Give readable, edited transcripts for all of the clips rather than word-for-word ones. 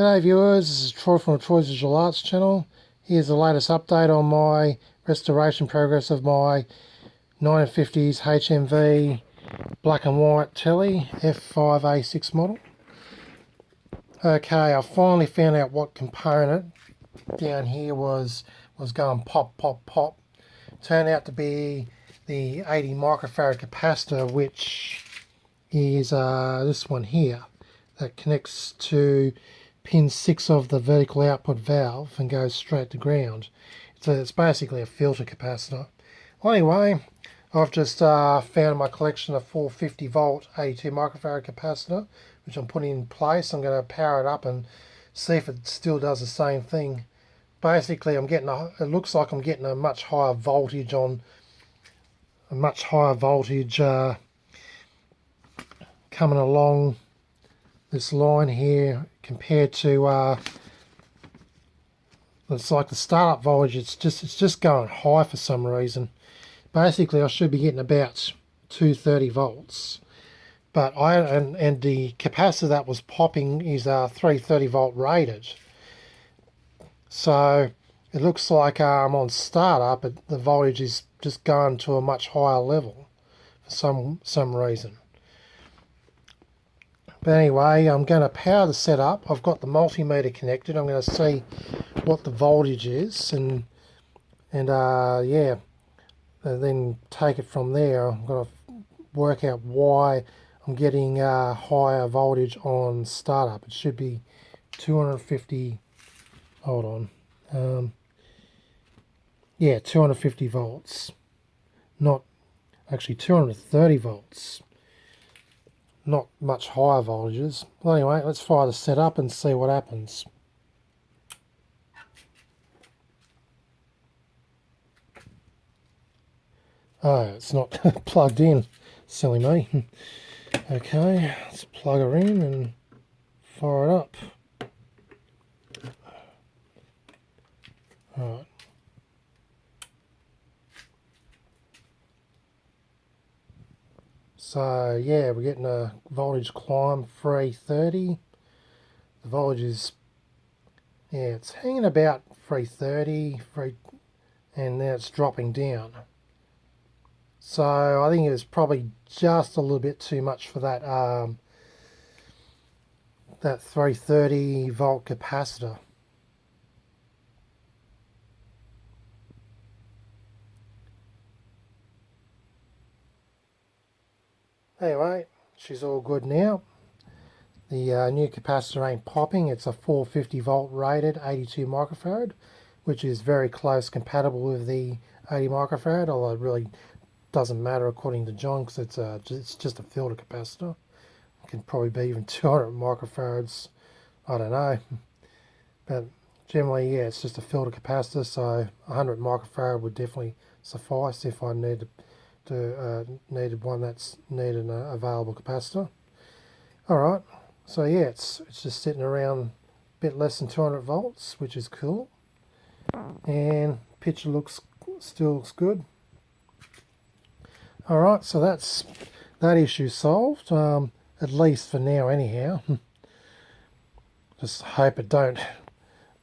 G'day viewers, this is Troy from the Troy's Visual Arts channel. Here's the latest update on my restoration progress of my 1950s HMV black and white telly F5A6 model. Okay, I finally found out what component down here was going pop, pop, pop. Turned out to be the 80 microfarad capacitor, which is this one here that connects to pin 6 of the vertical output valve and goes straight to ground. So it's basically a filter capacitor. Well, anyway, I've just found my collection of 450 volt 82 microfarad capacitor, which I'm putting in place. I'm going to power it up and see if it still does the same thing. Basically, it looks like I'm getting a much higher voltage on coming along this line here compared to it's like the startup voltage. It's just going high for some reason. Basically, I should be getting about 230 volts, but and the capacitor that was popping is 330 volt rated. So it looks like I'm on startup, but the voltage is just going to a much higher level for some reason. But anyway, I'm going to power the setup. I've got the multimeter connected. I'm going to see what the voltage is, and yeah, and then take it from there. I'm going to work out why I'm getting higher voltage on startup. It should be 250. Hold on. Yeah, 250 volts. Not actually 230 volts. Not much higher voltages. Well, anyway, let's fire the setup and see what happens. Oh, it's not plugged in. Silly me. Okay, let's plug her in and fire it up. Alright. So yeah, we're getting a voltage climb 330. The voltage is, yeah, it's hanging about 330, and now it's dropping down. So I think it was probably just a little bit too much for that that 330 volt capacitor. Anyway, she's all good now. The new capacitor ain't popping. It's a 450 volt rated 82 microfarad, which is very close compatible with the 80 microfarad, although it really doesn't matter according to John, because it's just a filter capacitor. It can probably be even 200 microfarads. I don't know. But generally, yeah, it's just a filter capacitor, so 100 microfarad would definitely suffice if I needed one that's needed an available capacitor. Alright, so yeah, it's just sitting around a bit less than 200 volts, which is cool. And picture still looks good. Alright, so that's that issue solved, at least for now anyhow. Just hope it don't,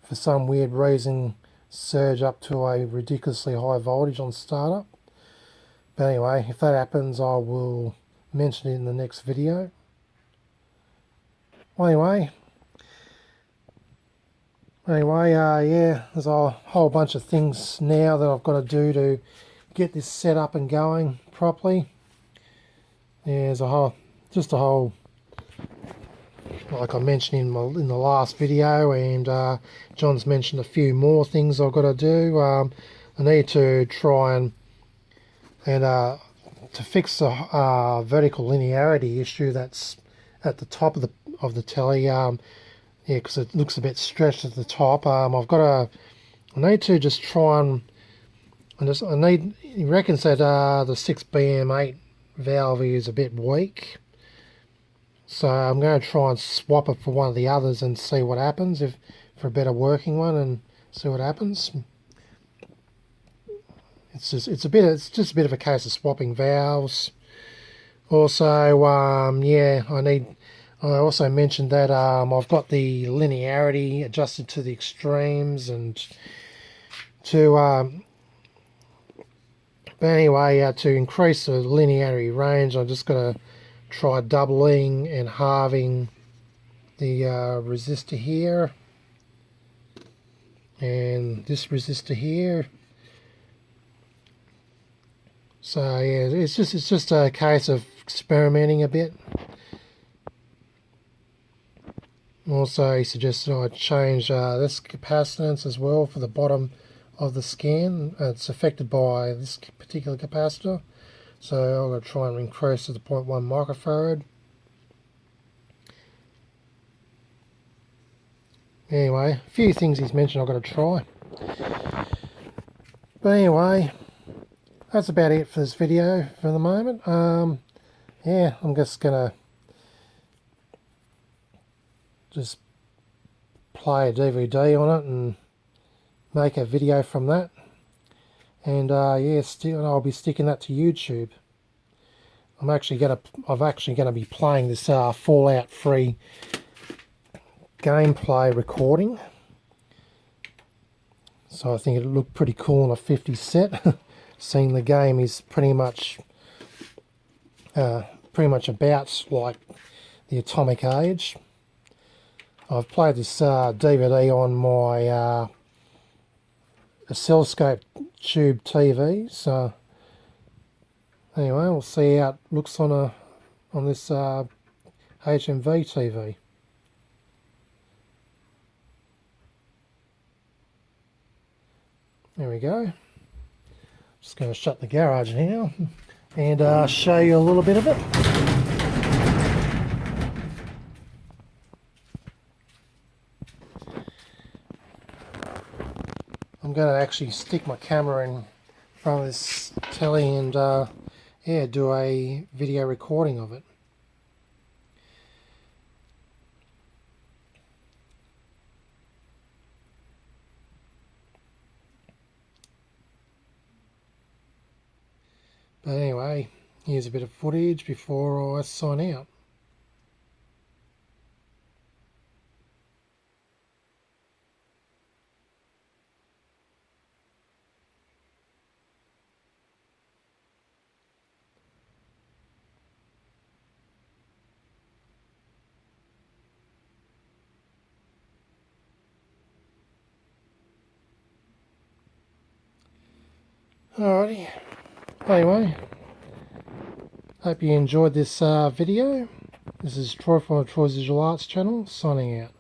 for some weird reason, surge up to a ridiculously high voltage on startup. But anyway, if that happens, I will mention it in the next video. Well, anyway, yeah, there's a whole bunch of things now that I've got to do to get this set up and going properly. Yeah, there's just a whole, like I mentioned in the last video, and John's mentioned a few more things I've got to do. I need to try and to fix the vertical linearity issue that's at the top of the telly. Yeah, because it looks a bit stretched at the top. I need to just try and he reckons that the 6BM8 valve is a bit weak. So I'm going to try and swap it for one of the others and see what happens, for a better working one, and see what happens. It's just a bit of a case of swapping valves. Also, yeah, I I also mentioned that I've got the linearity adjusted to the extremes, and to but anyway, to increase the linearity range, I'm just going to try doubling and halving the resistor here and this resistor here. So yeah, it's just a case of experimenting a bit. Also, he suggested I change this capacitance as well for the bottom of the scan. It's affected by this particular capacitor, so I'm going to try and increase to the 0.1 microfarad. Anyway, a few things he's mentioned I've got to try. But anyway, that's about it for this video for the moment. Yeah, I'm just going to play a DVD on it and make a video from that. And yeah, I'll be sticking that to YouTube. I'm actually gonna be playing this Fallout 3 gameplay recording. So I think it'll look pretty cool on a 50 set. Seeing the game is pretty much about like the Atomic Age. I've played this DVD on my oscilloscope tube TV. So anyway, we'll see how it looks on this HMV TV. There we go. Just going to shut the garage now and show you a little bit of it. I'm going to actually stick my camera in front of this telly and yeah, do a video recording of it. But anyway, here's a bit of footage before I sign out. Alrighty. Anyway, hope you enjoyed this video. This is Troy from the Troy's Visual Arts channel, signing out.